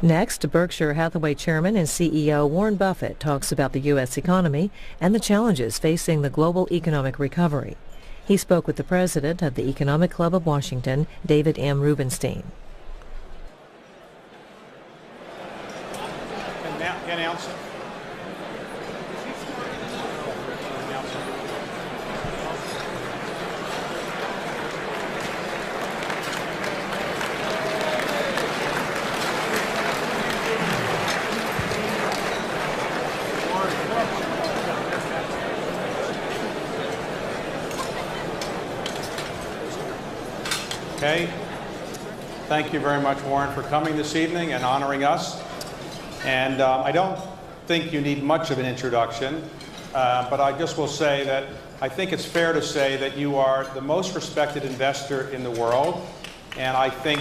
Next, Berkshire Hathaway Chairman and CEO Warren Buffett talks about the U.S. economy and the challenges facing the global economic recovery. He spoke with the president of the Economic Club of Washington, David M. Rubenstein. Announce it. Okay. Thank you very much, Warren, for coming this evening and honoring us. And I don't think you need much of an introduction, but I just will say that I think it's fair to say that you are the most respected investor in the world, and I think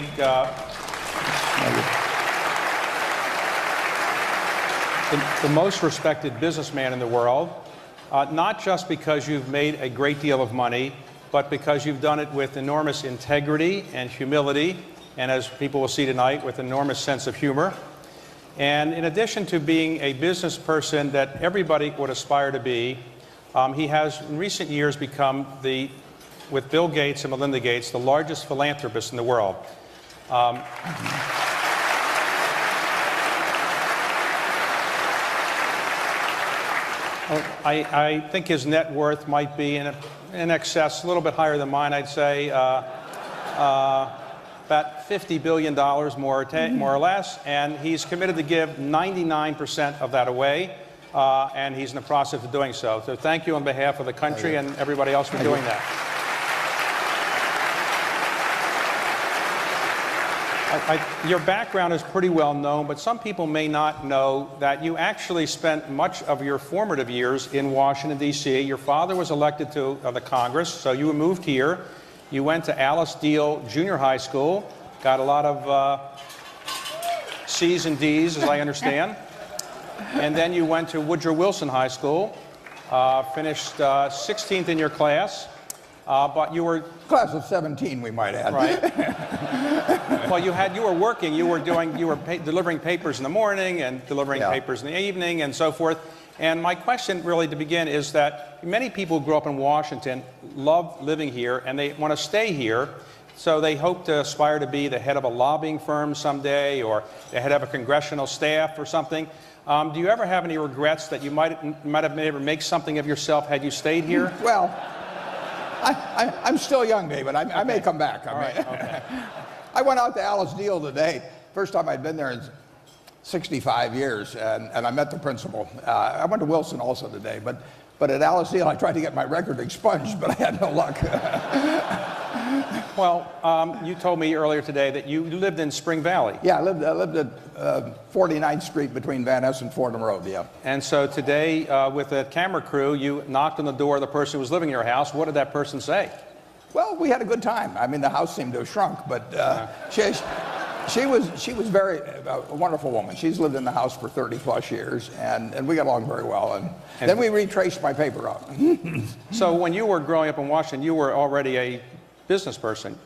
the most respected businessman in the world, not just because you've made a great deal of money, but because you've done it with enormous integrity and humility, and as people will see tonight, with enormous sense of humor. And in addition to being a business person that everybody would aspire to be, he has in recent years become, with Bill Gates and Melinda Gates, the largest philanthropist in the world. I think his net worth might be in excess, a little bit higher than mine, I'd say, about $50 billion more or less, and he's committed to give 99% of that away, and he's in the process of doing so. So thank you on behalf of the country and everybody else for doing that. Your background is pretty well known, but some people may not know that you actually spent much of your formative years in Washington, D.C. Your father was elected to the Congress, so you moved here. You went to Alice Deal Junior High School, got a lot of C's and D's, as I understand. And then you went to Woodrow Wilson High School, finished 16th in your class, but you were... Class of 17, we might add. Right. Well, you were working, you were delivering papers in the morning and delivering papers in the evening and so forth. And my question really to begin is that many people who grew up in Washington love living here and they want to stay here. So they hope to aspire to be the head of a lobbying firm someday or the head of a congressional staff or something. Do you ever have any regrets that you might have been able to make something of yourself had you stayed here? Well, I'm still young, David. I may come back. I went out to Alice Deal today. First time I'd been there in 65 years, and I met the principal. I went to Wilson also today, but at Alice Deal I tried to get my record expunged, but I had no luck. Well, you told me earlier today that you lived in Spring Valley. Yeah, I lived at 49th Street between Van Ness and Fordham Road, yeah. And so today, with a camera crew, you knocked on the door of the person who was living in your house. What did that person say? Well, we had a good time. I mean, the house seemed to have shrunk, but she was very a wonderful woman. She's lived in the house for 30-plus years, and we got along very well. And then we retraced my paper out. So when you were growing up in Washington, you were already a business person.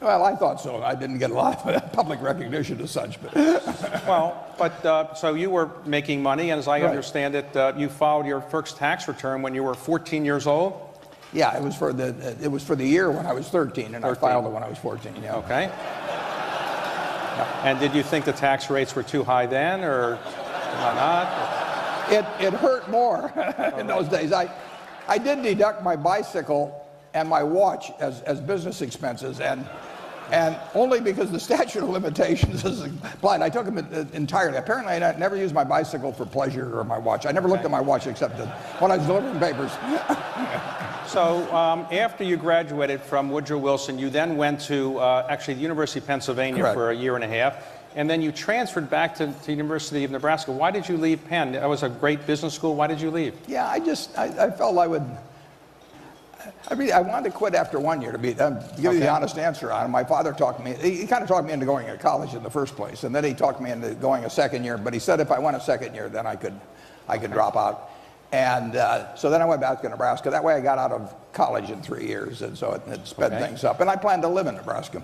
Well, I thought so. I didn't get a lot of public recognition as such, but so you were making money, and as I understand it, you filed your first tax return when you were 14 years old. Yeah, it was for the year when I was 13, and 13. I filed it when I was 14. Yeah. Okay. And did you think the tax rates were too high then, or not? It hurt more in those days. I did deduct my bicycle and my watch as business expenses, and only because the statute of limitations is applied. I took them entirely. Apparently, I never used my bicycle for pleasure or my watch. I never looked at my watch except when I was delivering papers. So after you graduated from Woodrow Wilson, you then went to actually the University of Pennsylvania for a year and a half, and then you transferred back to the University of Nebraska. Why did you leave Penn? That was a great business school. Why did you leave? Yeah, I felt I would. I wanted to quit after 1 year, to give you the honest answer on it. My father talked me, he kind of talked me into going to college in the first place, and then he talked me into going a second year, but he said if I went a second year, then I could drop out. And so then I went back to Nebraska. That way I got out of college in 3 years, and so it sped things up. And I plan to live in Nebraska.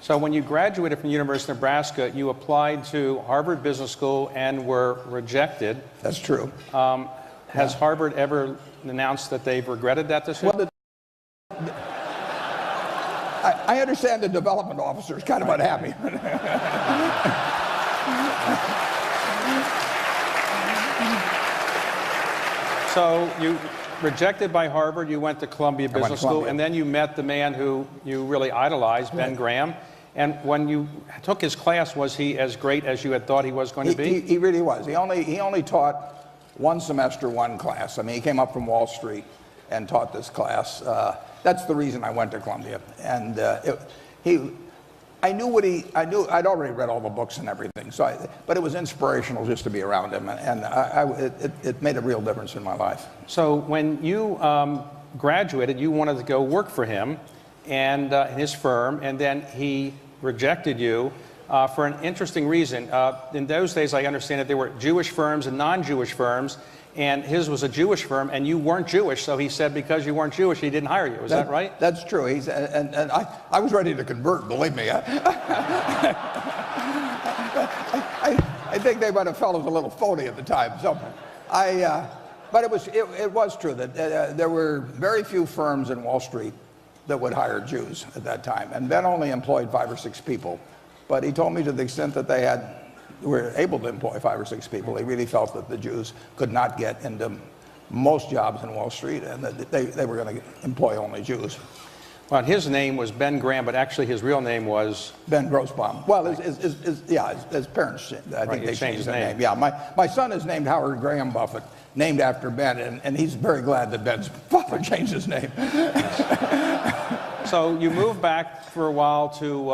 So when you graduated from the University of Nebraska, you applied to Harvard Business School and were rejected. That's true. Has Harvard ever announced that they've regretted that decision? Well, I understand the development officer is kind of unhappy. So you rejected by Harvard, you went to Columbia Business School, Columbia. and then you met the man who you really idolized, Ben Graham. And when you took his class, was he as great as you had thought he was going to be? He really was. He only taught one semester, one class. I mean, he came up from Wall Street and taught this class. That's the reason I went to Columbia. And I knew I'd already read all the books and everything. But it was inspirational just to be around him, and it made a real difference in my life. So when you graduated, you wanted to go work for him and his firm, and then he rejected you for an interesting reason. In those days, I understand that there were Jewish firms and non-Jewish firms, and his was a Jewish firm, and you weren't Jewish, so he said because you weren't Jewish, he didn't hire you. Is that right? That's true. And I was ready to convert, believe me. I think they might have felt it was a little phony at the time. But it was true that there were very few firms in Wall Street that would hire Jews at that time, and Ben only employed 5 or 6 people. But he told me to the extent that they were able to employ 5 or 6 people, he really felt that the Jews could not get into most jobs in Wall Street, and that they were going to employ only Jews. Well, his name was Ben Graham, but actually his real name was Ben Grossbaum. Well, his parents, I think they changed their name. Yeah, my son is named Howard Graham Buffett, named after Ben, and he's very glad that Ben's father changed his name. So you moved back for a while to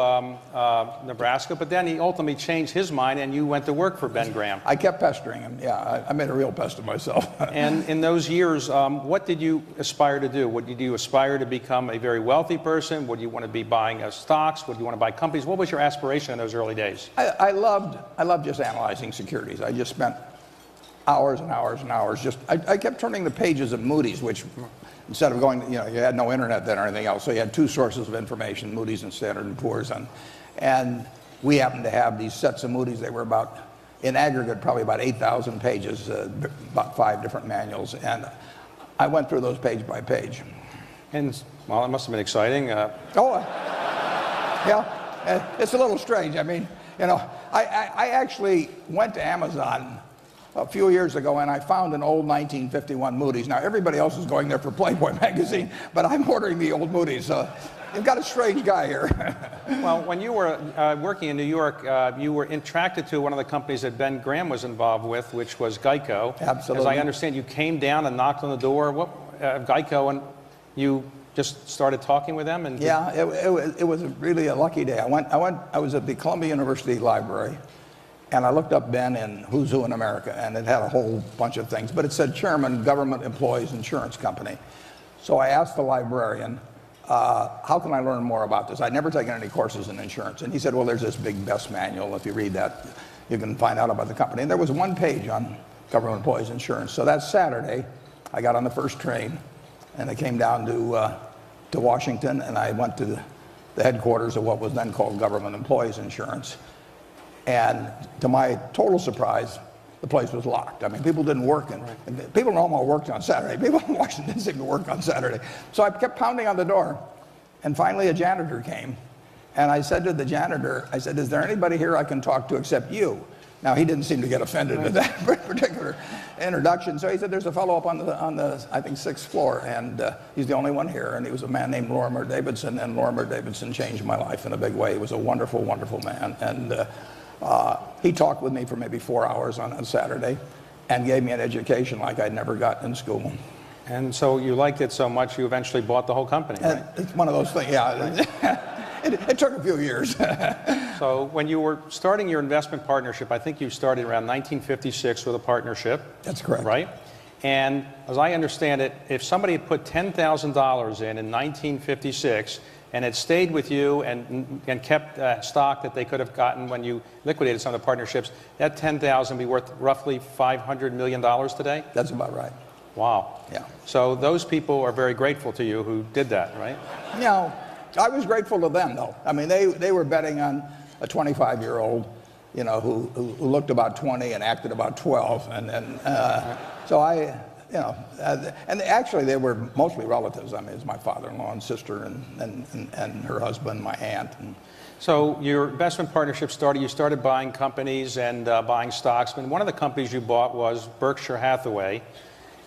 Nebraska, but then he ultimately changed his mind and you went to work for Ben Graham. I kept pestering him. Yeah, I made a real pest of myself. And in those years, what did you aspire to do? Did you aspire to become a very wealthy person? Would you want to be buying stocks? Would you want to buy companies? What was your aspiration in those early days? I loved just analyzing securities. I just spent hours and hours and hours. I kept turning the pages of Moody's, which instead of going, you had no internet then or anything else, so you had 2 sources of information, Moody's and Standard & Poor's, and we happened to have these sets of Moody's. They were in aggregate, probably about 8,000 pages, about 5 different manuals, and I went through those page by page. And, well, it must have been exciting. Yeah, it's a little strange. I mean, I actually went to Amazon a few years ago, and I found an old 1951 Moody's. Now, everybody else is going there for Playboy magazine, but I'm ordering the old Moody's. You've got a strange guy here. Well, when you were working in New York, you were attracted to one of the companies that Ben Graham was involved with, which was Geico. Absolutely. As I understand, you came down and knocked on the door of Geico, and you just started talking with them? And yeah, it was really a lucky day. I was at the Columbia University Library, and I looked up Ben in Who's Who in America, and it had a whole bunch of things, but it said Chairman, Government Employees Insurance Company. So I asked the librarian, how can I learn more about this? I'd never taken any courses in insurance. And he said, well, there's this big BEST manual. If you read that, you can find out about the company. And there was 1 page on government employees insurance. So that Saturday, I got on the first train, and I came down to Washington, and I went to the headquarters of what was then called Government Employees Insurance. And to my total surprise, the place was locked. I mean, people didn't work, and people normally worked on Saturday. People in Washington didn't seem to work on Saturday. So I kept pounding on the door, and finally a janitor came. And I said to the janitor, I said, is there anybody here I can talk to except you? Now, he didn't seem to get offended at that particular introduction. So he said, there's a fellow up on the I think, 6th floor, and he's the only one here. And he was a man named Lorimer Davidson, and Lorimer Davidson changed my life in a big way. He was a wonderful, wonderful man. And he talked with me for maybe 4 hours on a Saturday and gave me an education like I'd never gotten in school. And so you liked it so much, you eventually bought the whole company, right? It's one of those things, yeah. It took a few years. So when you were starting your investment partnership, I think you started around 1956 with a partnership. That's correct. Right? And as I understand it, if somebody had put $10,000 in 1956 and had stayed with you and kept stock that they could have gotten when you liquidated some of the partnerships, that $10,000 would be worth roughly $500 million today? That's about right. Wow. Yeah. So those people are very grateful to you who did that, right? I was grateful to them, though. I mean, they were betting on a 25-year-old, you know, who looked about 20 and acted about 12, and so I, you know, and actually they were mostly relatives. I mean, it's my father-in-law and sister and her husband, my aunt. And so your investment partnership started, you started buying companies and buying stocks. And one of the companies you bought was Berkshire Hathaway.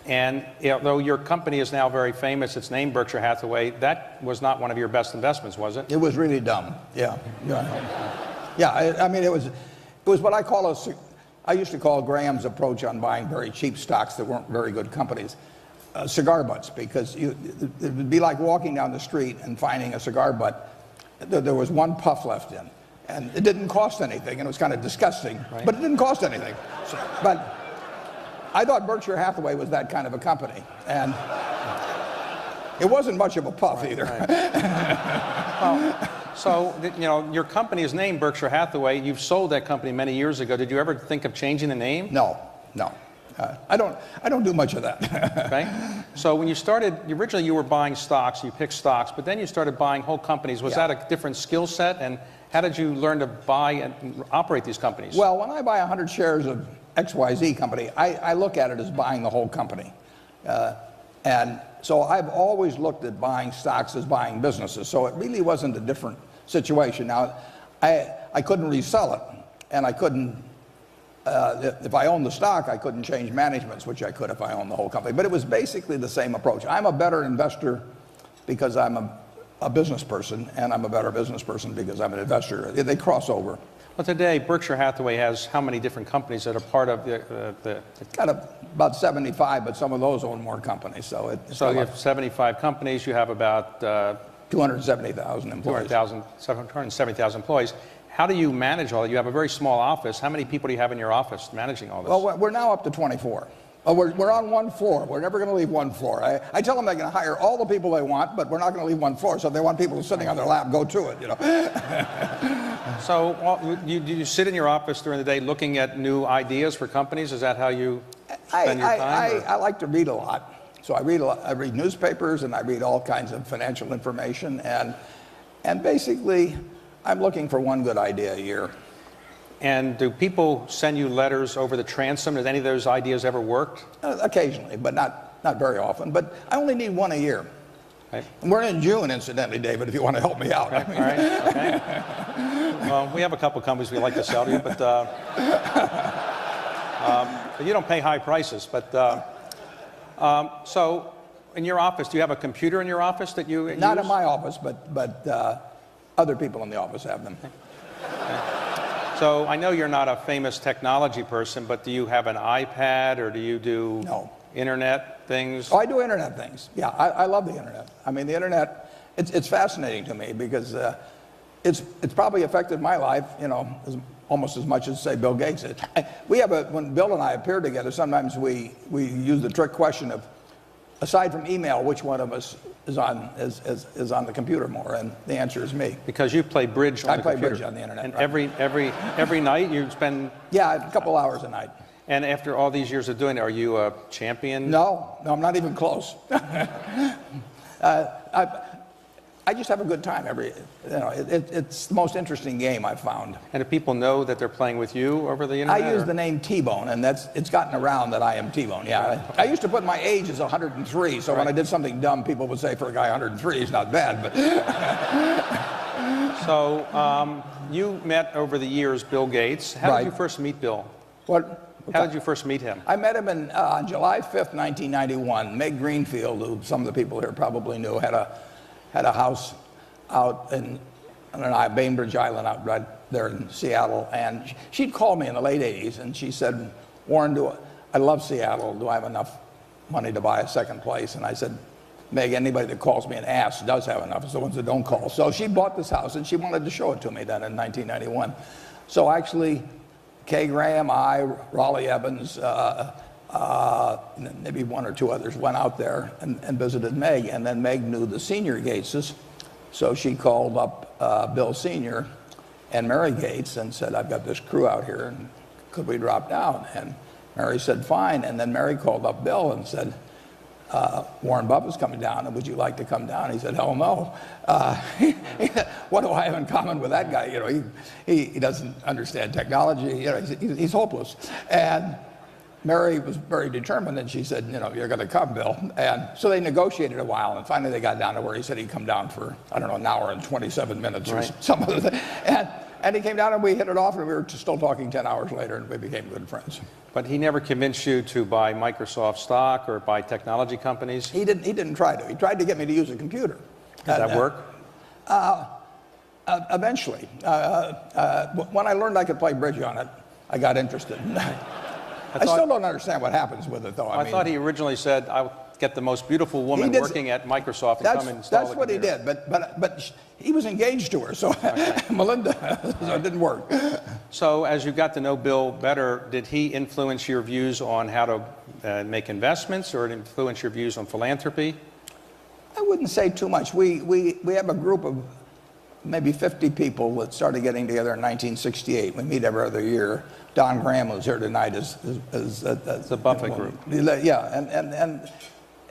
And although your company is now very famous, it's named Berkshire Hathaway, that was not one of your best investments, was it? It was really dumb, yeah. I mean, it was what I call I used to call Graham's approach on buying very cheap stocks that weren't very good companies, cigar butts, because it would be like walking down the street and finding a cigar butt. There was one puff left in, and it didn't cost anything, and it was kind of disgusting, right. But it didn't cost anything. But I thought Berkshire Hathaway was that kind of a company, and it wasn't much of a puff either. Right. Well, so, you know, your company is named Berkshire Hathaway. You've sold that company many years ago. Did you ever think of changing the name? No. I don't do much of that. Okay. So when you started, originally you were buying stocks, you picked stocks, but then you started buying whole companies. Was that a different skill set? And how did you learn to buy and operate these companies? Well, when I buy 100 shares of XYZ company, I look at it as buying the whole company. And so I've always looked at buying stocks as buying businesses. So it really wasn't a different situation. Now, I couldn't resell it, and I couldn't, if I owned the stock, I couldn't change managements, which I could if I owned the whole company. But it was basically the same approach. I'm a better investor because I'm a business person, and I'm a better business person because I'm an investor. They cross over. Well, today, Berkshire Hathaway has how many different companies that are part of the It's got about 75, but some of those own more companies. So you have 75 companies. You have about 270,000 employees. 270,000 employees. How do you manage all that? You have a very small office. How many people do you have in your office managing all this? Well, we're now up to 24. We're on one floor. We're never going to leave one floor. I tell them they can hire all the people they want, but we're not going to leave one floor. So if they want people sitting on their lap, go to it, you know. So do you sit in your office during the day looking at new ideas for companies? Is that how you spend your time? I like to read a lot. So I read newspapers, and I read all kinds of financial information. And basically, I'm looking for one good idea a year. And do people send you letters over the transom? Has any of those ideas ever worked? Occasionally, but not very often. But I only need one a year. Right. And we're in June, incidentally, David, if you want to help me out. Okay. All right. Okay. Well, we have a couple companies we'd like to sell to you, but you don't pay high prices. But so in your office, do you have a computer in your office that you use? Not in my office, but other people in the office have them. Okay. So I know you're not a famous technology person, but do you have an iPad or do you do internet things? Oh, I do internet things. Yeah, I love the internet. I mean, the internet, it's fascinating to me because it's probably affected my life, you know, almost as much as, say, Bill Gates did. When Bill and I appear together, sometimes we use the trick question of, aside from email, which one of us is on the computer more? And the answer is me. Because you play bridge on the computer. I play bridge on the internet. And right. every night you spend... Yeah, a couple hours a night. And after all these years of doing it, are you a champion? No, I'm not even close. I just have a good time it's the most interesting game I've found. And do people know that they're playing with you over the internet? I use the name T-Bone, and it's gotten around that I am T-Bone. Yeah, right. I used to put my age as 103, so when I did something dumb, people would say for a guy 103, he's not bad. But so you met over the years Bill Gates. How did you first meet Bill? How did you first meet him? I met him on July 5th, 1991. Meg Greenfield, who some of the people here probably knew, had a house out in Bainbridge Island out right there in Seattle. And she'd called me in the late 80s, and she said, Warren, I love Seattle. Do I have enough money to buy a second place? And I said, Meg, anybody that calls me an ass does have enough. It's the ones that don't call. So she bought this house, and she wanted to show it to me then in 1991. So actually, Kay Graham, Raleigh Evans, maybe one or two others went out there and visited Meg, and then Meg knew the senior Gateses, so she called up Bill Sr. and Mary Gates and said, I've got this crew out here, and could we drop down? And Mary said, fine, and then Mary called up Bill and said, Warren Buffett's coming down, and would you like to come down? He said, hell no. What do I have in common with that guy? You know, he doesn't understand technology. You know, he's hopeless. And Mary was very determined, and she said, you know, you're going to come, Bill. And so they negotiated a while, and finally they got down to where he said he'd come down for, I don't know, an hour and 27 minutes or some other thing. And he came down, and we hit it off, and we were still talking 10 hours later, and we became good friends. But he never convinced you to buy Microsoft stock or buy technology companies? He didn't try to. He tried to get me to use a computer. Did that work? Eventually. When I learned I could play bridge on it, I got interested. I still don't understand what happens with it, though. I thought he originally said, I'll get the most beautiful woman working at Microsoft and come and install That's what he did, but he was engaged to her, so Melinda, so it didn't work. So as you got to know Bill better, did he influence your views on how to make investments, or influence your views on philanthropy? I wouldn't say too much. We have a group of maybe 50 people that started getting together in 1968. We meet every other year. Don Graham was here tonight as the Buffett group. Yeah, and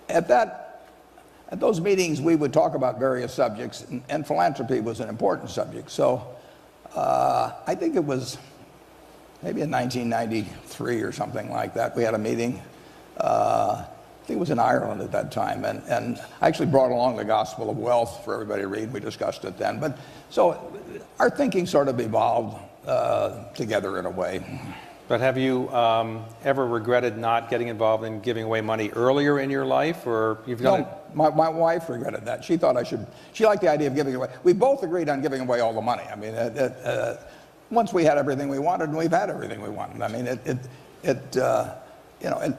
at those meetings we would talk about various subjects, and philanthropy was an important subject. So I think it was maybe in 1993 or something like that. We had a meeting. I think it was in Ireland at that time, and I actually brought along the Gospel of Wealth for everybody to read. We discussed it then. But so our thinking sort of evolved together in a way. But have you ever regretted not getting involved in giving away money earlier in your life, or you've done it? My wife regretted that. She thought she liked the idea of giving away. We both agreed on giving away all the money. I mean, once we had everything we wanted, and we've had everything we wanted. I mean, you know, and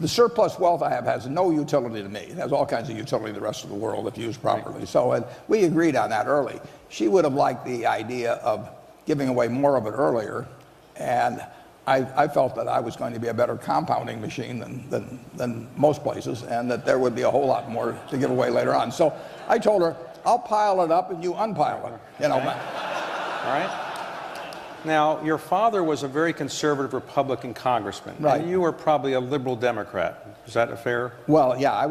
the surplus wealth I have has no utility to me. It has all kinds of utility to the rest of the world if used properly. Right. So we agreed on that early. She would have liked the idea of giving away more of it earlier, and I felt that I was going to be a better compounding machine than most places, and that there would be a whole lot more to give away later on. So I told her, I'll pile it up and you unpile it. You know. Okay. All right. Now, your father was a very conservative Republican congressman, right, and you were probably a liberal Democrat. Is that fair? Well, yeah, I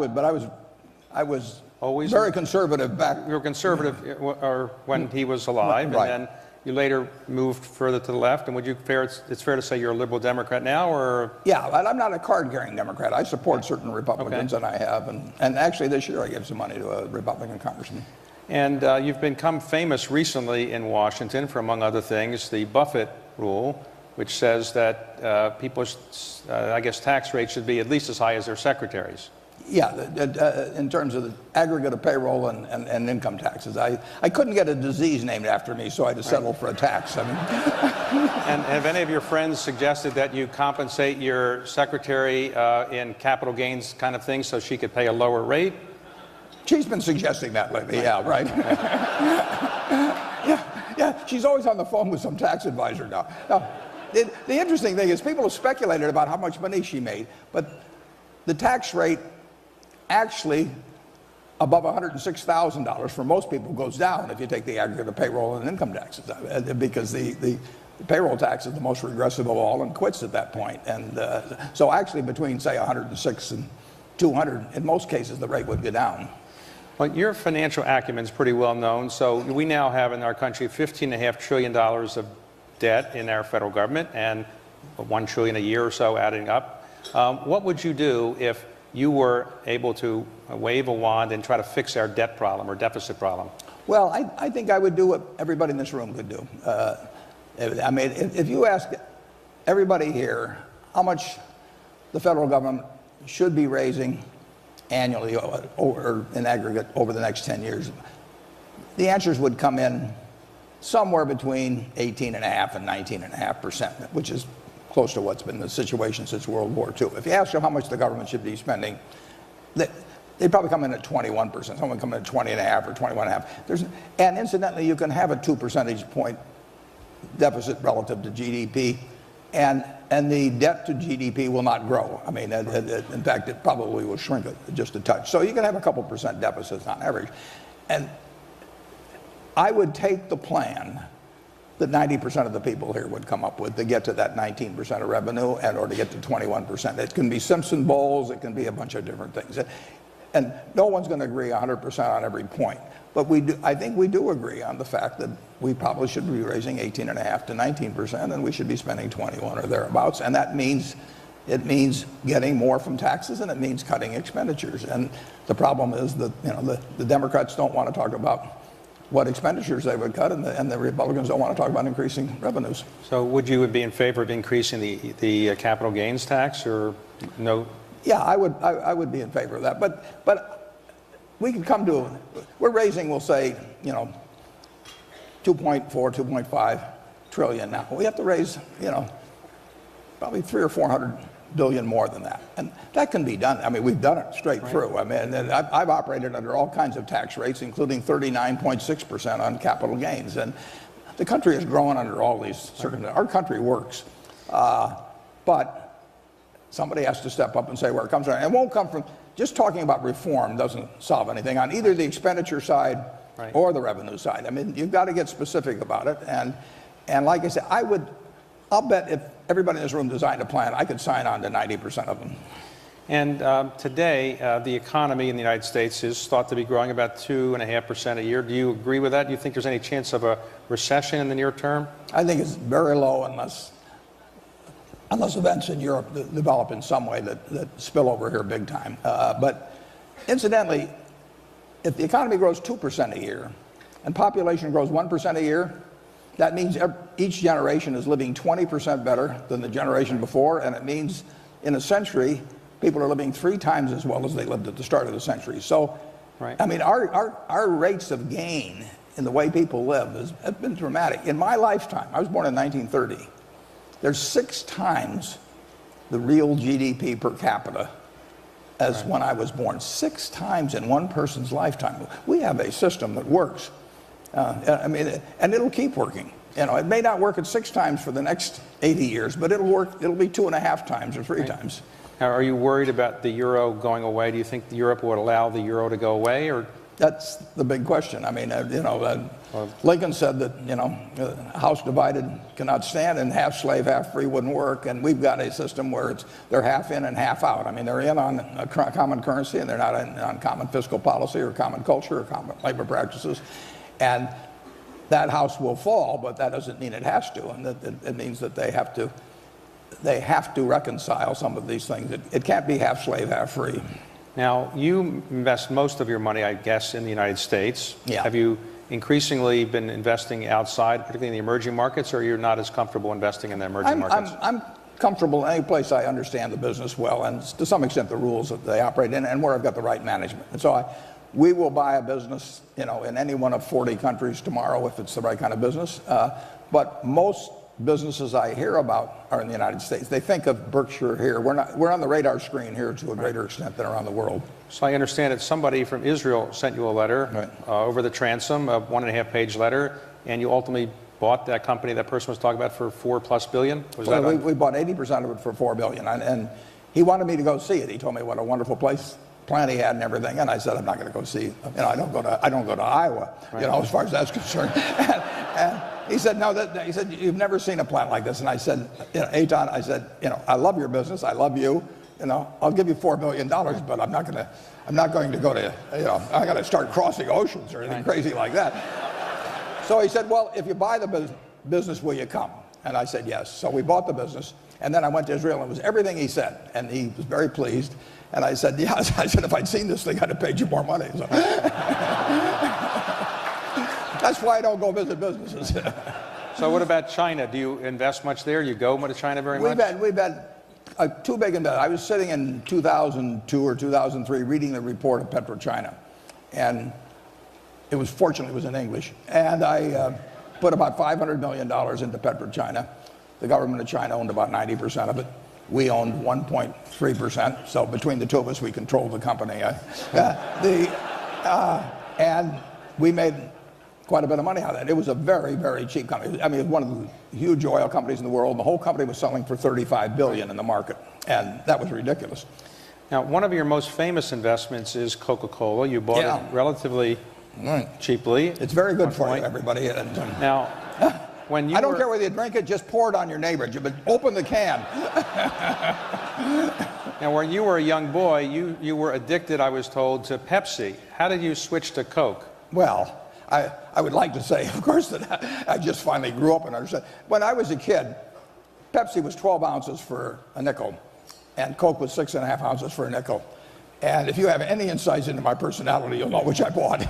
was always very conservative back. You were conservative or when he was alive, right, and then you later moved further to the left. And it's fair to say you're a liberal Democrat now, or? Yeah, I'm not a card-carrying Democrat. I support certain Republicans, and I have, and actually this year I gave some money to a Republican congressman. And you've become famous recently in Washington for, among other things, the Buffett rule, which says that people's, I guess, tax rates should be at least as high as their secretaries. Yeah, in terms of the aggregate of payroll and income taxes. I couldn't get a disease named after me, so I had to settle for a tax. I mean. And have any of your friends suggested that you compensate your secretary in capital gains kind of things so she could pay a lower rate? She's been suggesting that lately, yeah, right. Yeah, she's always on the phone with some tax advisor now. Now, the interesting thing is people have speculated about how much money she made, but the tax rate actually above $106,000 for most people goes down if you take the aggregate of payroll and income taxes, because the payroll tax is the most regressive of all and quits at that point. And so actually between, say, 106 and 200, in most cases, the rate would go down. Well, your financial acumen is pretty well known. So we now have in our country $15.5 trillion of debt in our federal government, and $1 trillion a year or so adding up. What would you do if you were able to wave a wand and try to fix our debt problem or deficit problem? Well, I think I would do what everybody in this room could do. I mean, if you ask everybody here how much the federal government should be raising annually or in aggregate over the next 10 years, the answers would come in somewhere between 18.5% and 19.5%, which is close to what's been the situation since World War II. If you ask them how much the government should be spending, they'd probably come in at 21%. Someone come in at 20.5 or 21.5. And incidentally, you can have a 2 percentage point deficit relative to GDP, and the debt to GDP will not grow. I mean, in fact, it probably will shrink it just a touch. So you can have a couple percent deficits on average. And I would take the plan that 90% of the people here would come up with to get to that 19% of revenue and or to get to 21%. It can be Simpson bowls, it can be a bunch of different things. And no one's going to agree 100% on every point. But I think we do agree on the fact that we probably should be raising 18.5 to 19%, and we should be spending 21 or thereabouts. And that means getting more from taxes, and it means cutting expenditures. And the problem is that the Democrats don't want to talk about what expenditures they would cut, and the Republicans don't want to talk about increasing revenues. So would you be in favor of increasing the capital gains tax, or no? Yeah, I would be in favor of that. But we can come to, we're raising, we'll say, 2.4, 2.5 trillion now. We have to raise, probably 300 or 400 billion more than that. And that can be done. I mean, we've done it straight through. I mean, and I've operated under all kinds of tax rates, including 39.6% on capital gains. And the country has grown under all these circumstances. Our country works. But somebody has to step up and say where it comes from. It won't come from, just talking about reform doesn't solve anything on either the expenditure side or the revenue side. I mean, you've got to get specific about it. And like I said, I'll bet if everybody in this room designed a plan, I could sign on to 90% of them. And today, the economy in the United States is thought to be growing about 2.5% a year. Do you agree with that? Do you think there's any chance of a recession in the near term? I think it's very low unless events in Europe develop in some way that spill over here big time. But incidentally, if the economy grows 2% a year and population grows 1% a year, that means each generation is living 20% better than the generation before, and it means in a century, people are living 3 times as well as they lived at the start of the century. So, I mean, our rates of gain in the way people live have been dramatic. In my lifetime, I was born in 1930, there's 6 times the real GDP per capita as when I was born. 6 times in one person's lifetime. We have a system that works. I mean, and it'll keep working. It may not work at 6 times for the next 80 years, but it'll work. It'll be 2.5 times or 3 times. Now, are you worried about the euro going away? Do you think Europe would allow the euro to go away, or? That's the big question. I mean, Lincoln said that a house divided cannot stand, and half slave, half free wouldn't work. And we've got a system where they're half in and half out. I mean, they're in on a common currency, and they're not in on common fiscal policy or common culture or common labor practices. And that house will fall, but that doesn't mean it has to, and it means that they have to reconcile some of these things. It can't be half slave, half free. Now, you invest most of your money, I guess, in the United States. Yeah. Have you increasingly been investing outside, particularly in the emerging markets, or you're not as comfortable investing in the emerging markets? I'm comfortable in any place I understand the business well, and to some extent the rules that they operate in, and where I've got the right management. And so we will buy a business, in any one of 40 countries tomorrow if it's the right kind of business. But most businesses I hear about are in the United States. They think of Berkshire here. We're on the radar screen here to a greater extent than around the world. So I understand that somebody from Israel sent you a letter over the transom, a 1.5-page letter, and you ultimately bought that company that person was talking about for $4+ billion? We bought 80% of it for $4 billion, and he wanted me to go see it. He told me what a wonderful plan he had and everything, and I said, I'm not going to go see. I don't go to Iowa, as far as that's concerned. and he said, no. He said, you've never seen a plant like this. And I said, Eitan, I said, I love your business. I love you. I'll give you $4 billion, but I'm not going to go to, I got to start crossing oceans or anything crazy like that. So he said, well, if you buy the business, will you come? And I said, yes. So we bought the business, and then I went to Israel, and it was everything he said, and he was very pleased. And I said, yes. I said, if I'd seen this thing, I'd have paid you more money. So. That's why I don't go visit businesses. So what about China? Do you invest much there? You go to China very much? We've had 2 big investments. I was sitting in 2002 or 2003 reading the report of PetroChina. And fortunately, it was in English. And I put about $500 million into PetroChina. The government of China owned about 90% of it. We owned 1.3%, so between the two of us, we controlled the company. And we made quite a bit of money out of that. It was a very, very cheap company. I mean, it was one of the huge oil companies in the world. The whole company was selling for $35 billion in the market, and that was ridiculous. Now, one of your most famous investments is Coca-Cola. You bought it relatively cheaply. It's very good for you, everybody. Now, when you I don't care whether you drink it, just pour it on your neighbor, but open the can. Now, when you were a young boy, you were addicted, I was told, to Pepsi. How did you switch to Coke? Well, I would like to say, of course, that I just finally grew up and understood. When I was a kid, Pepsi was 12 ounces for a nickel, and Coke was 6.5 ounces for a nickel. And if you have any insights into my personality, you'll know which I bought.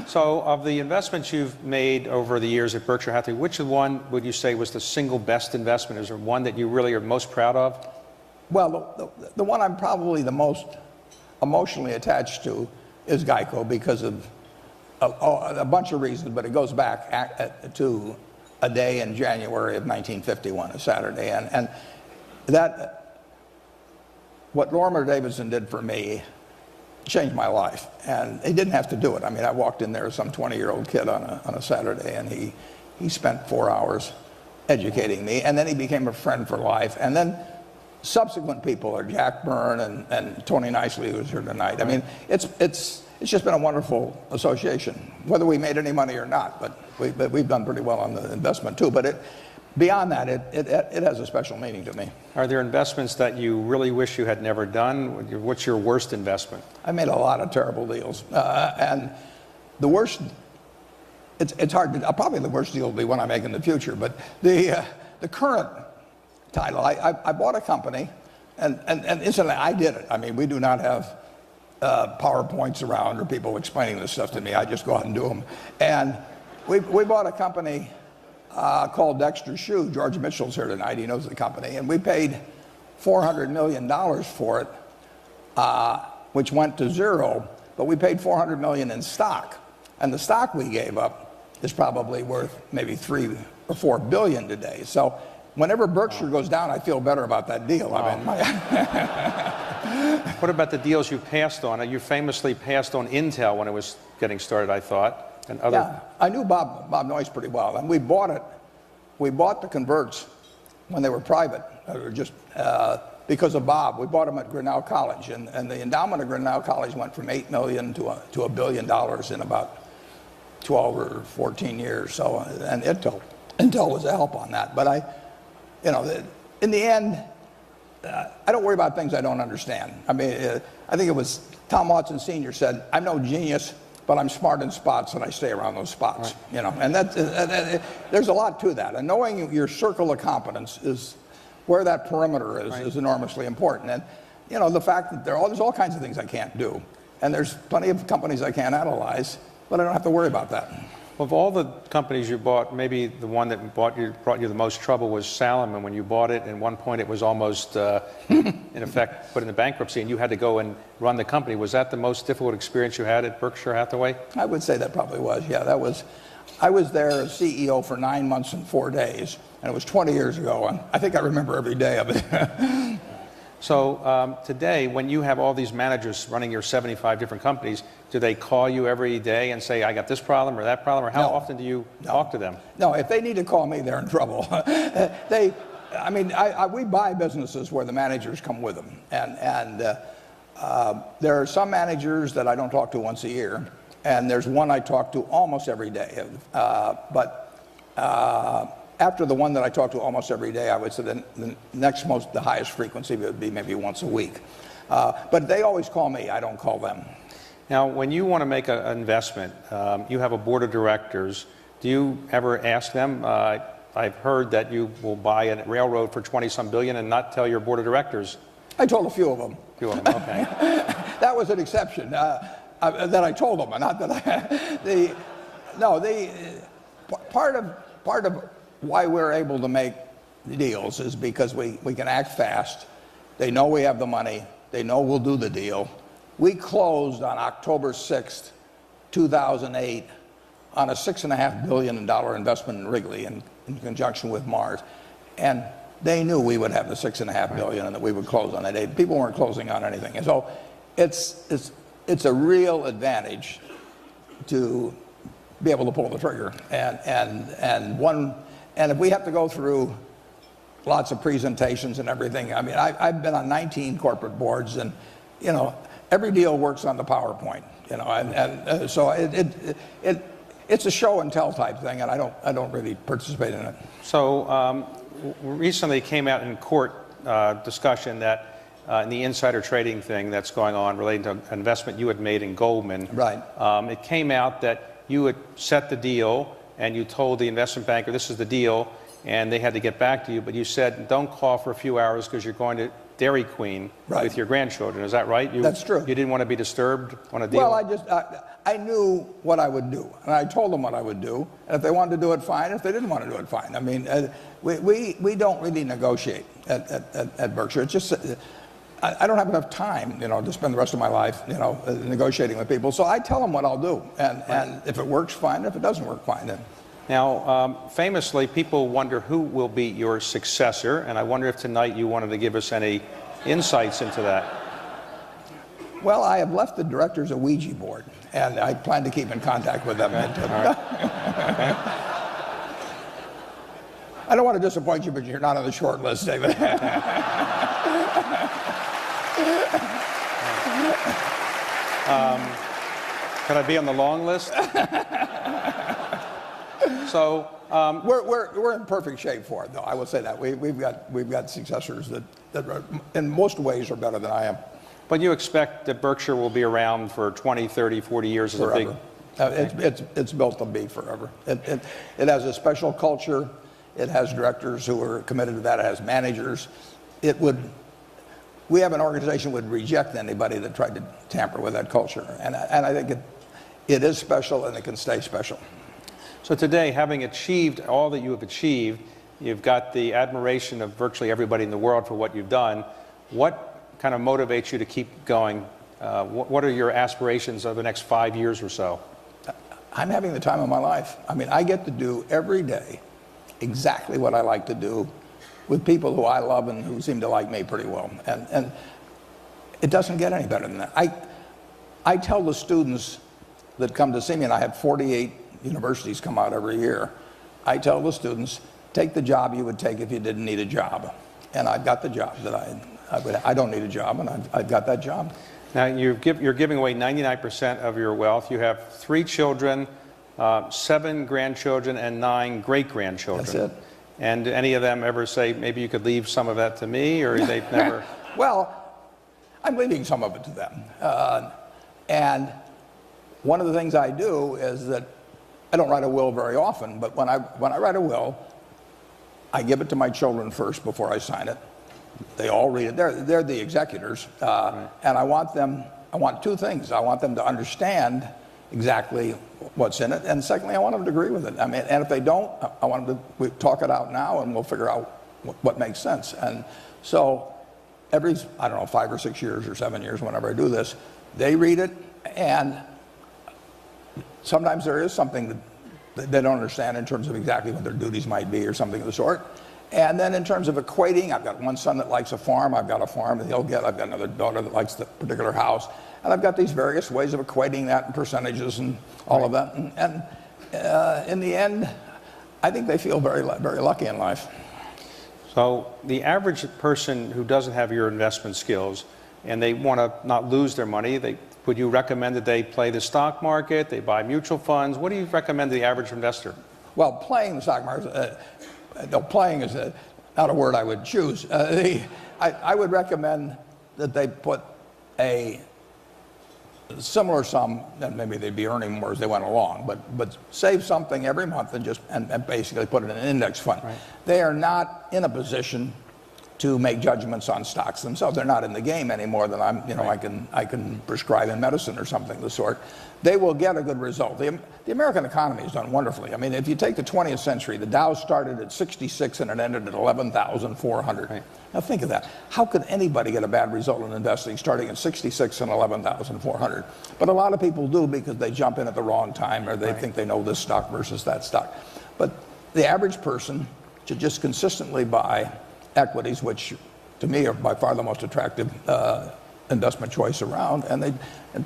So, of the investments you've made over the years at Berkshire Hathaway, which one would you say was the single best investment? Is there one that you really are most proud of? Well, the one I'm probably the most emotionally attached to is Geico because of a bunch of reasons, but it goes back to a day in January of 1951, a Saturday. And that, what Lorimer Davidson did for me changed my life. And he didn't have to do it. I mean, I walked in there as some 20-year-old kid on a Saturday, and he spent 4 hours educating me, and then he became a friend for life. And then subsequent people are Jack Byrne and Tony Nicely, who's here tonight. I mean, it's just been a wonderful association, whether we made any money or not. But we've done pretty well on the investment too. But beyond that, it has a special meaning to me. Are there investments that you really wish you had never done? What's your worst investment? I made a lot of terrible deals, and the worst. It's hard. Probably the worst deal will be one I make in the future. But the current title, I bought a company, and incidentally, I did it. I mean, we do not have PowerPoints around or people explaining this stuff to me. I just go out and do them. And we bought a company called Dexter Shoe. George Mitchell's here tonight. He knows the company. And we paid $400 million for it, which went to zero. But we paid $400 million in stock. And the stock we gave up is probably worth maybe $3 or $4 billion today. So whenever Berkshire goes down, I feel better about that deal. Wow. I mean, What about the deals you passed on? You famously passed on Intel when it was getting started, I thought. And other... Yeah, I knew Bob Noyce pretty well, and we bought it. We bought the converts when they were private, or just because of Bob. We bought them at Grinnell College, and the endowment of Grinnell College went from $8 million to $1 billion in about 12 or 14 years. So, and Intel was a help on that. But in the end, I don't worry about things I don't understand. I mean, I think it was Tom Watson Sr. said, "I'm no genius, but I'm smart in spots, and I stay around those spots." Right. And there's a lot to that. And knowing your circle of competence is where that perimeter is, right, is enormously important. And the fact that there's all kinds of things I can't do, and there's plenty of companies I can't analyze, but I don't have to worry about that. Of all the companies you bought, maybe the one that brought you the most trouble was Salomon. When you bought it, at one point it was almost, in effect, put into bankruptcy, and you had to go and run the company. Was that the most difficult experience you had at Berkshire Hathaway? I would say that probably was, yeah. I was there as CEO for 9 months and 4 days, and it was 20 years ago, and I think I remember every day of it. So today, when you have all these managers running your 75 different companies, do they call you every day and say, "I got this problem or that problem," or how often do you talk to them? No, if they need to call me, they're in trouble. We buy businesses where the managers come with them, and there are some managers that I don't talk to once a year, and there's one I talk to almost every day. After the one that I talk to almost every day, I would say the highest frequency would be maybe once a week. But they always call me. I don't call them. Now, when you want to make an investment, you have a board of directors. Do you ever ask them? I've heard that you will buy a railroad for 20-some billion and not tell your board of directors. I told a few of them. Okay. That was an exception. That I told them, not that part of why we're able to make deals is because we can act fast. They know we have the money. They know we'll do the deal. We closed on October 6th, 2008 on a $6.5 billion investment in Wrigley in conjunction with Mars. And they knew we would have the $6.5 billion and that we would close on that day. People weren't closing on anything. And so it's a real advantage to be able to pull the trigger. And if we have to go through lots of presentations and everything, I mean, I've been on 19 corporate boards, and every deal works on the PowerPoint. So it's it's a show and tell type thing, and I don't really participate in it. So recently it came out in court discussion that in the insider trading thing that's going on relating to an investment you had made in Goldman. Right. It came out that you had set the deal and you told the investment banker this is the deal, and they had to get back to you, but you said don't call for a few hours because you're going to Dairy Queen with your grandchildren. Is that right? That's true. You didn't want to be disturbed on a deal? Well, I knew what I would do, and I told them what I would do. And if they wanted to do it, fine. If they didn't want to do it, fine. I mean, we don't really negotiate at Berkshire. It's just I don't have enough time, to spend the rest of my life, negotiating with people. So I tell them what I'll do, and if it works, fine. If it doesn't work, fine. Then. Now, famously, people wonder who will be your successor, and I wonder if tonight you wanted to give us any insights into that. Well, I have left the directors a Ouija board, and I plan to keep in contact with them. Right. I don't want to disappoint you, but you're not on the short list, David. Could I be on the long list? So we're in perfect shape for it, though. I will say that we've got successors that are, in most ways are better than I am. But you expect that Berkshire will be around for 20, 30, 40 years as Forever. a big... It's built to be forever. It has a special culture. It has directors who are committed to that. It has managers. We have an organization that would reject anybody that tried to tamper with that culture. And I think it is special, and it can stay special. So today, having achieved all that you have achieved, you've got the admiration of virtually everybody in the world for what you've done. What kind of motivates you to keep going? What are your aspirations over the next 5 years or so? I'm having the time of my life. I mean, I get to do every day exactly what I like to do with people who I love and who seem to like me pretty well. And it doesn't get any better than that. I tell the students that come to see me, and I have 48 universities come out every year, I tell the students, take the job you would take if you didn't need a job. And I've got the job that I don't need a job, and I've got that job. Now, you're giving away 99% of your wealth. You have 3 children, 7 grandchildren, and 9 great-grandchildren. That's it. And do any of them ever say, maybe you could leave some of that to me, or they've never... Well, I'm leaving some of it to them. And one of the things I do is that I don't write a will very often, but when I write a will, I give it to my children first before I sign it. They all read it. They're the executors. Right. And I want 2 things. I want them to understand exactly what's in it, and secondly, I want them to agree with it. I mean, and if they don't, I want them to talk it out now, and we'll figure out what makes sense. And so every, I don't know, 5 or 6 years or 7 years, whenever I do this, they read it, and sometimes there is something that they don't understand in terms of exactly what their duties might be or something of the sort. And then in terms of equating, I've got one son that likes a farm. I've got a farm that he'll get. I've got another daughter that likes the particular house. And I've got these various ways of equating that and percentages and all of that. And in the end, I think they feel very, very lucky in life. So the average person who doesn't have your investment skills and they want to not lose their money, would you recommend that they play the stock market, they buy mutual funds? What do you recommend to the average investor? Well, playing the stock market, playing is not a word I would choose. I would recommend that they put a similar sum, and maybe they'd be earning more as they went along, but save something every month and basically put it in an index fund. Right. They are not in a position to make judgments on stocks themselves. They're not in the game any more than right. I can prescribe in medicine or something of the sort. They will get a good result. The American economy has done wonderfully. I mean, if you take the 20th century, the Dow started at 66 and it ended at 11,400. Right. Now think of that. How could anybody get a bad result in investing starting at 66 and 11,400? But a lot of people do because they jump in at the wrong time or they right. think they know this stock versus that stock. But the average person should just consistently buy equities, which to me are by far the most attractive investment choice around, and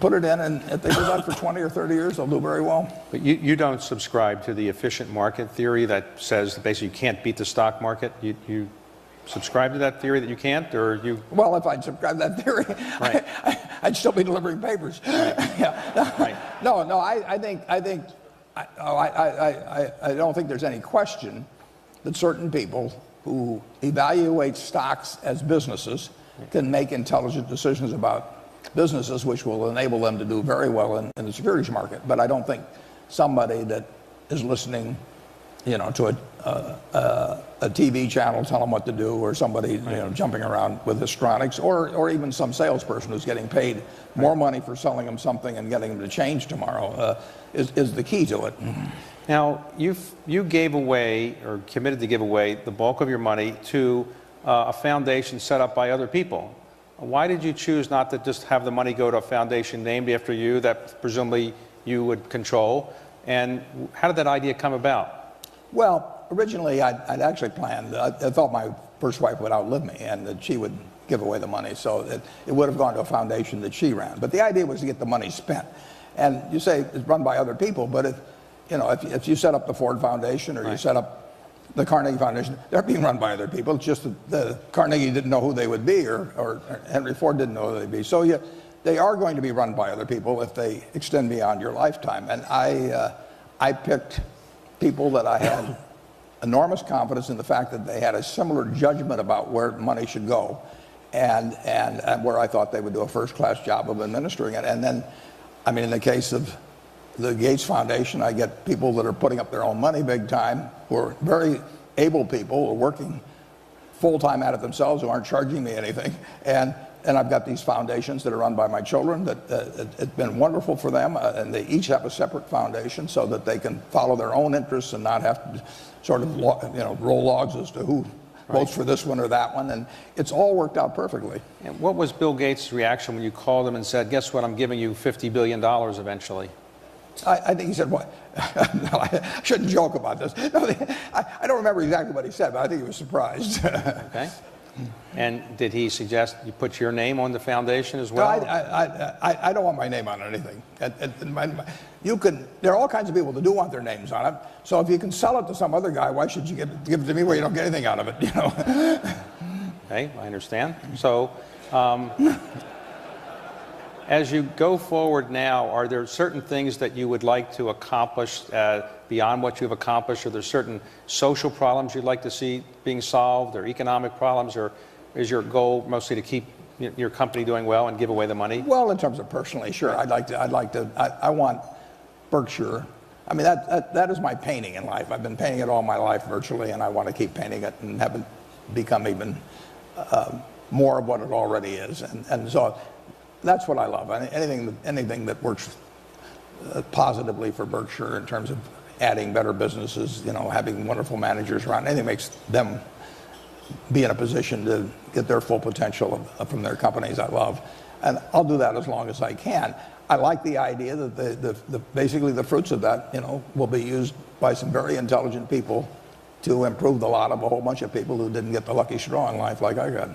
put it in, and if they do that for 20 or 30 years, they'll do very well. But you don't subscribe to the efficient market theory that says that basically you can't beat the stock market? You subscribe to that theory that you can't, or you... Well, if I'd subscribe to that theory, right. I'd still be delivering papers. Right. Yeah. Right. No, I think I don't think there's any question that certain people who evaluate stocks as businesses can make intelligent decisions about businesses which will enable them to do very well in the securities market. But I don't think somebody that is listening, to a TV channel tell them what to do, or somebody jumping around with histrionics, or even some salesperson who's getting paid more money for selling them something and getting them to change tomorrow is the key to it. Now, you gave away, or committed to give away, the bulk of your money to a foundation set up by other people. Why did you choose not to just have the money go to a foundation named after you that presumably you would control? And how did that idea come about? Well, originally I'd actually planned, I thought my first wife would outlive me and that she would give away the money, so it would have gone to a foundation that she ran. But the idea was to get the money spent. And you say it's run by other people, but if you set up the Ford Foundation, or you set up the Carnegie Foundation, they're being run by other people. It's just that the Carnegie didn't know who they would be, or Henry Ford didn't know who they'd be. So they are going to be run by other people if they extend beyond your lifetime. And I picked people that I had enormous confidence in the fact that they had a similar judgment about where money should go, and where I thought they would do a first-class job of administering it. And then, in the case of the Gates Foundation, I get people that are putting up their own money big time, who are very able people, who are working full-time at it themselves, who aren't charging me anything. And I've got these foundations that are run by my children that it's been wonderful for them, and they each have a separate foundation so that they can follow their own interests and not have to sort of roll logs as to who votes for this one or that one, and it's all worked out perfectly. And what was Bill Gates' reaction when you called him and said, guess what, I'm giving you $50 billion eventually? I think he said, what? No, I shouldn't joke about this. No, I don't remember exactly what he said, but I think he was surprised. Okay. And did he suggest you put your name on the foundation as well? No, I don't want my name on anything. There are all kinds of people that do want their names on it. So if you can sell it to some other guy, why should you give it to me where you don't get anything out of it? Okay, I understand. So, as you go forward now, are there certain things that you would like to accomplish beyond what you've accomplished? Are there certain social problems you'd like to see being solved, or economic problems, or is your goal mostly to keep your company doing well and give away the money? Well, in terms of personally, sure. I want Berkshire. That is my painting in life. I've been painting it all my life virtually, and I want to keep painting it and have it become even more of what it already is. And so that's what I love. Anything that works positively for Berkshire in terms of adding better businesses, having wonderful managers around, anything makes them be in a position to get their full potential from their companies, I love. And I'll do that as long as I can. I like the idea that basically the fruits of that, will be used by some very intelligent people to improve the lot of a whole bunch of people who didn't get the lucky straw in life like I got.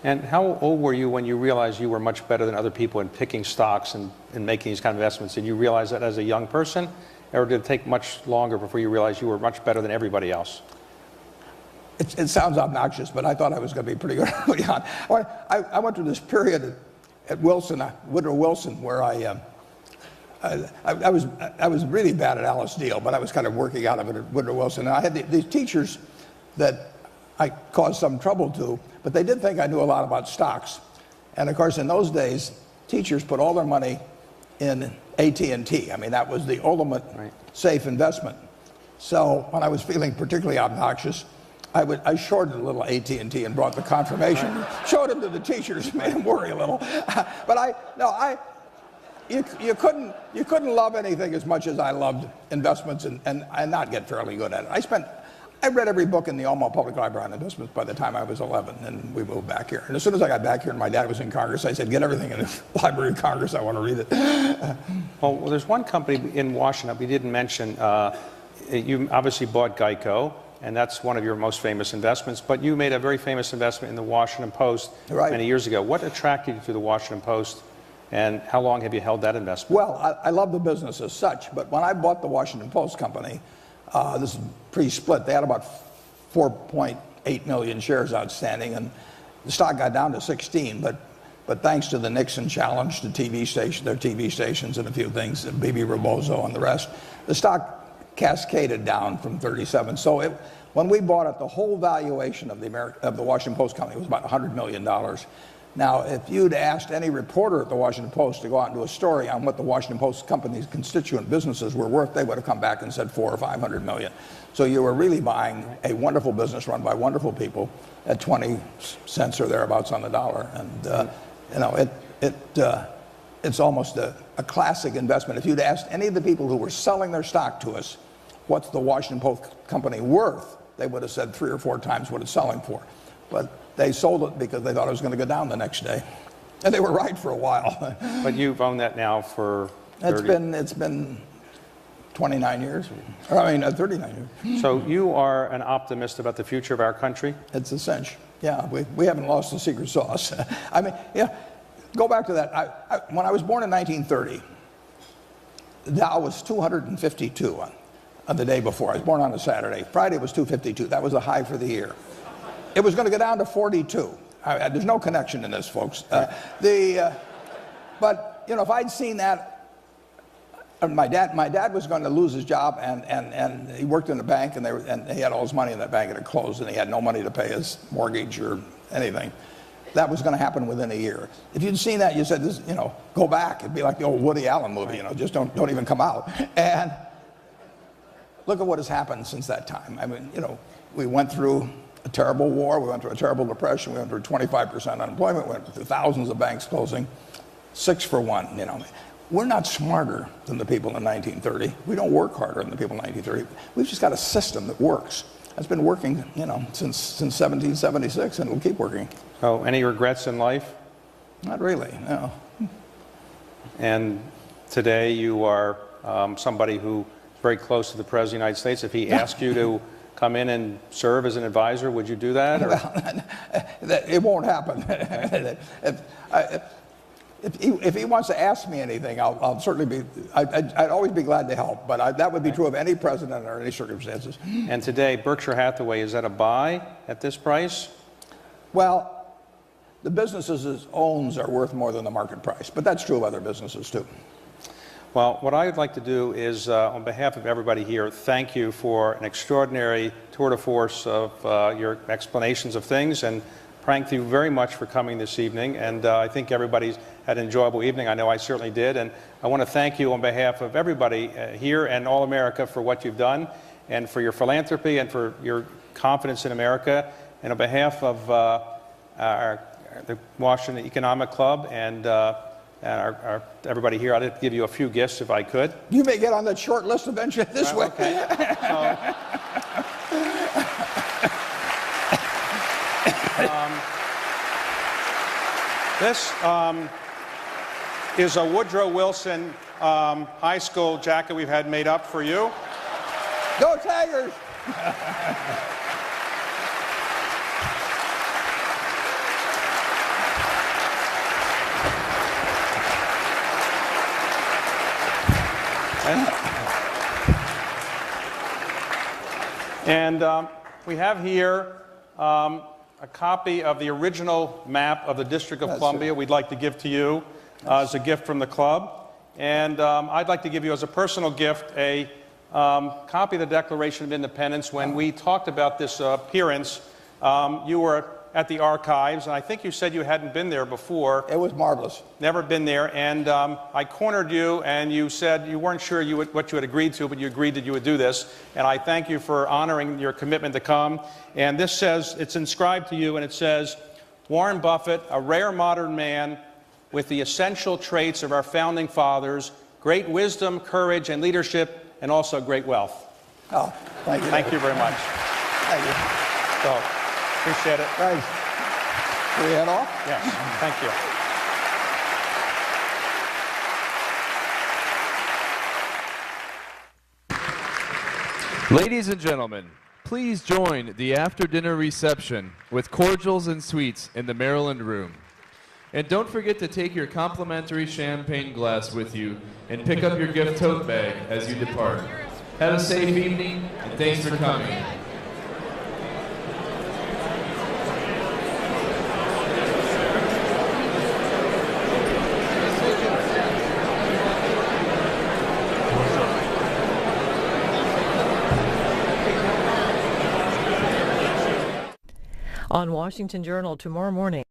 And how old were you when you realized you were much better than other people in picking stocks and making these kind of investments? Did you realize that as a young person, or did it take much longer before you realized you were much better than everybody else? It sounds obnoxious, but I thought I was going to be pretty good early on. I went through this period at Woodrow Wilson, where I was really bad at Alice Deal, but I was kind of working out of it at Woodrow Wilson. And I had these teachers that I caused some trouble to, but they did think I knew a lot about stocks. And of course, in those days, teachers put all their money in AT&T. That was the ultimate safe investment. So when I was feeling particularly obnoxious, I shorted a little AT&T and brought the confirmation, showed them to the teachers, made them worry a little. But you couldn't love anything as much as I loved investments and not get fairly good at it. I read every book in the Omaha Public Library on investments by the time I was 11, and we moved back here. And as soon as I got back here and my dad was in Congress, I said, get everything in the Library of Congress, I want to read it. Well, there's one company in Washington we didn't mention. You obviously bought Geico, and that's one of your most famous investments, but you made a very famous investment in the Washington Post many years ago. What attracted you to the Washington Post, and how long have you held that investment? Well, I love the business as such, but when I bought the Washington Post company, this is pre-split, they had about 4.8 million shares outstanding, and the stock got down to 16, but thanks to the Nixon challenge to their TV stations and a few things, Bibi Rebozo and the rest, the stock cascaded down from 37. So when we bought it, the whole valuation of the Washington Post company was about $100 million. Now, if you'd asked any reporter at the Washington Post to go out and do a story on what the Washington Post company's constituent businesses were worth, they would have come back and said 400 or 500 million. So you were really buying a wonderful business run by wonderful people at 20 cents or thereabouts on the dollar. And you know, it's almost a classic investment. If you'd asked any of the people who were selling their stock to us, what's the Washington Post company worth, they would have said 3 or 4 times what it's selling for. But they sold it because they thought it was going to go down the next day. And they were right for a while. But you've owned that now for 30... It's been 29 years. Or, I mean, 39 years. So you are an optimist about the future of our country? It's a cinch. Yeah, we haven't lost the secret sauce. I mean, yeah, go back to that. When I was born in 1930, the Dow was 252 on the day before. I was born on a Saturday. Friday was 252. That was the high for the year. It was going to go down to 42. There's no connection in this, folks. But you know, if I'd seen that, my dad was going to lose his job, and he worked in a bank, and he had all his money in that bank, and it closed, and he had no money to pay his mortgage or anything. That was going to happen within a year. If you'd seen that, you said, this, you know, go back. It'd be like the old Woody Allen movie, you know, just don't even come out. And look at what has happened since that time. I mean, you know, we went through a terrible war, we went through a terrible depression, we went through 25% unemployment, we went through thousands of banks closing, 6 for 1, you know. We're not smarter than the people in 1930. We don't work harder than the people in 1930. We've just got a system that works. It's been working, you know, since 1776, and it'll keep working. So, any regrets in life? Not really, no. And today you are somebody who is very close to the President of the United States. If he asked you to come in and serve as an advisor, would you do that? Or? Well, it won't happen. If he wants to ask me anything, I'll certainly be, I'd always be glad to help, but that would be true of any president under any circumstances. And today, Berkshire Hathaway, is that a buy at this price? Well, the businesses it owns are worth more than the market price, but that's true of other businesses too. Well, what I'd like to do is, on behalf of everybody here, thank you for an extraordinary tour de force of your explanations of things, and thank you very much for coming this evening. And I think everybody's had an enjoyable evening. I know I certainly did. And I want to thank you on behalf of everybody here and all America for what you've done, and for your philanthropy, and for your confidence in America. And on behalf of the Washington Economic Club and everybody here, I'd like to give you a few gifts if I could. You may get on that short list eventually this way. Okay. This is a Woodrow Wilson high school jacket we've had made up for you. Go Tigers! And we have here a copy of the original map of the District of Columbia we'd like to give to you as a gift from the club. And I'd like to give you as a personal gift a copy of the Declaration of Independence. When we talked about this appearance, you were at the archives, and I think you said you hadn't been there before. It was marvelous. Never been there, and I cornered you, and you said you weren't sure what you had agreed to, but you agreed that you would do this, and I thank you for honoring your commitment to come. And this says, it's inscribed to you, and it says, Warren Buffett, a rare modern man with the essential traits of our founding fathers, great wisdom, courage, and leadership, and also great wealth. Oh, thank you. Thank you very much. Thank you. So, appreciate it. Thanks. Can we head off? Yes, thank you. Ladies and gentlemen, please join the after-dinner reception with cordials and sweets in the Maryland Room. And don't forget to take your complimentary champagne glass with you and pick up your gift tote bag as you depart. Have a safe evening, and thanks for coming. on Washington Journal tomorrow morning.